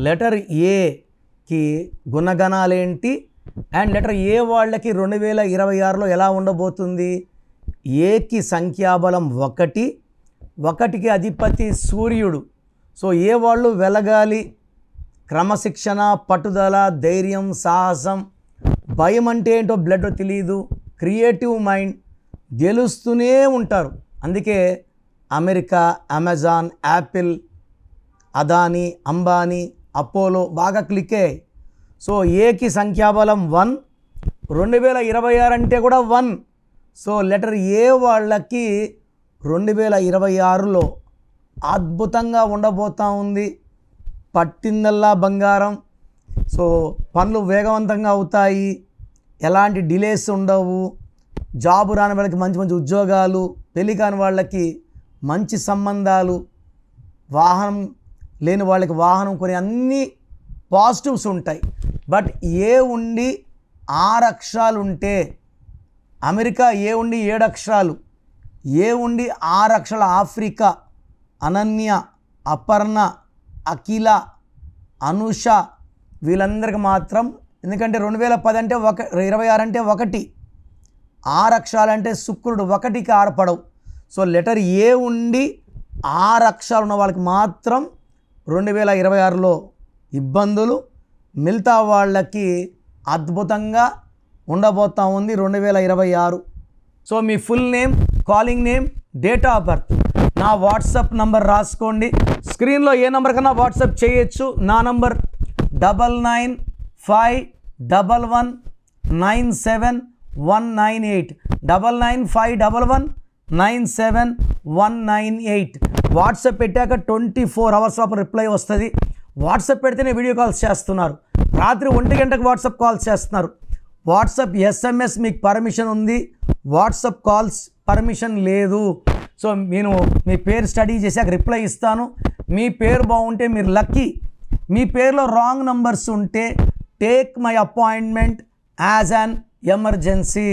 Letter ఏకి గుణగణాలేంటి and letter A వాళ్ళకి 2026లో ఎలా ఉండబోతుంది? ఏకి సంఖ్యాబలం 1, 1కి అధిపతి సూర్యుడు. సో ఏ వాళ్ళు వెలగాలి, క్రమశిక్షణ, పట్టుదల, ధైర్యం, సాహసం, భయం అంటే ఏంటో బ్లడ్ తెలియదు, క్రియేటివ్ మైండ్, గెలుస్తూనే ఉంటారు. అందుకే America, Amazon, Apple, Adani, Ambani, Apollo బాగా క్లిక్ అయ్యాయి. సో ఏకి సంఖ్యాబలం 1, 2026 అంటే కూడా 1. సో లెటర్ ఏ వాళ్ళకి 2026లో అద్భుతంగా ఉండబోతూ ఉంది. పట్టిందల్లా బంగారం. సో పనులు వేగవంతంగా అవుతాయి, ఎలాంటి డిలేస్ ఉండవు, జాబు రాని వాళ్ళకి మంచి మంచి ఉద్యోగాలు, పెళ్లి కాని వాళ్ళకి మంచి సంబంధాలు, వాహనం లేని వాళ్ళకి వాహనం కొని అన్ని పాజిటివ్స్ ఉంటాయి. బట్ ఏ ఉండి 6 అక్షరాలు ఉంటే, అమెరికా ఏ ఉండి 7 అక్షరాలు, ఏ ఉండి 6 అక్షరాల ఆఫ్రికా, అనన్య, అపర్ణ, అఖిల, అనుష వీళ్ళందరికీ మాత్రం, ఎందుకంటే 2010 అంటే 26 అంటే 1, 6 అక్షరాలంటే శుక్రుడు, 1కి 6 పడవు. సో లెటర్ ఏ ఉండి 6 అక్షరాలు ఉన్న వాళ్ళకి మాత్రం 2026లో ఇబ్బందులు, మిగతా వాళ్ళకి అద్భుతంగా ఉండబోతూ ఉంది 2026. So me full name, calling name, date of birth, నా వాట్సాప్ నంబర్ రాసుకోండి. స్క్రీన్లో ఏ నెంబర్ కన్నా వాట్సాప్ చేయొచ్చు. నా నంబర్ 9951197198, 9951197198. వాట్సాప్ పెట్టాక 24 అవర్స్ లోపల రిప్లై వస్తుంది. వాట్సాప్ పెడితేనే వీడియో కాల్స్ చేస్తున్నారు, రాత్రి 1 గంటకు వాట్సాప్ కాల్స్ చేస్తున్నారు. వాట్సాప్ SMS మీకు పర్మిషన్ ఉంది, వాట్సాప్ కాల్స్ పర్మిషన్ లేదు. సో నేను మీ పేరు స్టడీ చేశాక రిప్లై ఇస్తాను. మీ పేరు బాగుంటే మీరు లక్కీ. మీ పేరులో రాంగ్ నంబర్స్ ఉంటే take my appointment as an emergency.